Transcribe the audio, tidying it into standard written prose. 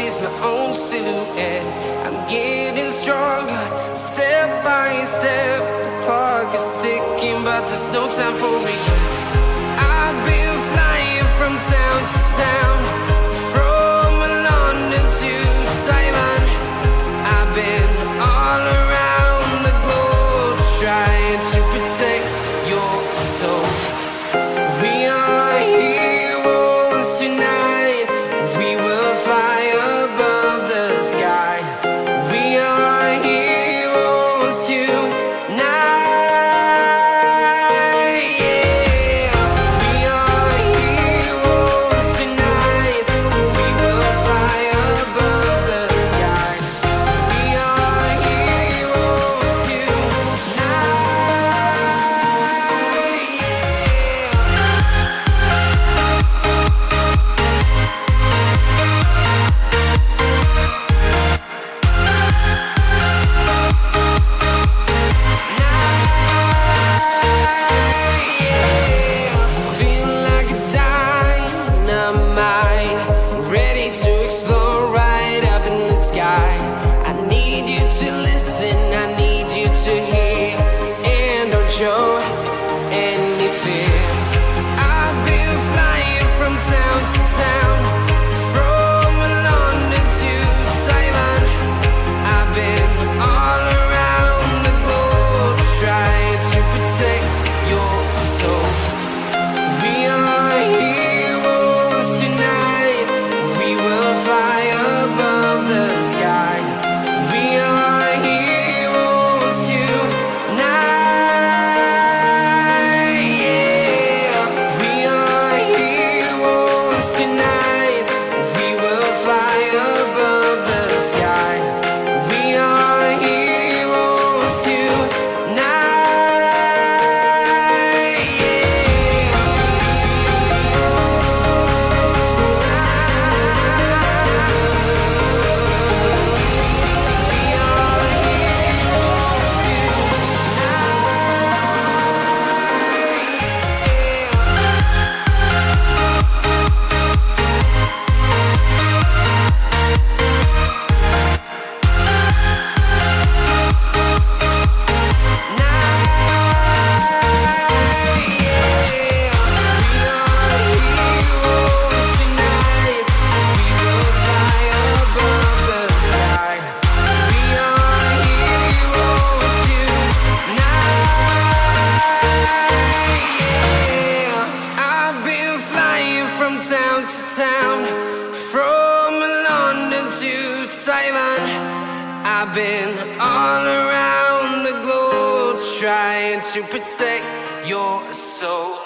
notice my own silhouette. I'm getting stronger, step by step. The clock is ticking, but there's no time for regrets. I've been flying from town to town, from London to Taiwan. I've been all around the globe, trying to protect your soul. We are heroes tonight. We will fly above the sky. We are heroes tonight. Yeah. We are heroes tonight. We will fly above the sky. We are heroes tonight. Feel like a dynamite, ready to explode right up in the sky. I need you to listen, I need you to hear, and don't show any fear. I've been flying from town to town, from London to Taiwan. I've been all around the globe, trying to protect your soul. We are heroes tonight. We will fly above the sky. We are heroes tonight. Yeah. We are heroes tonight. We will fly above the sky. We are heroes tonight. I've been flying from town to town, from London to Taiwan. I've been all around the globe, trying to protect your soul.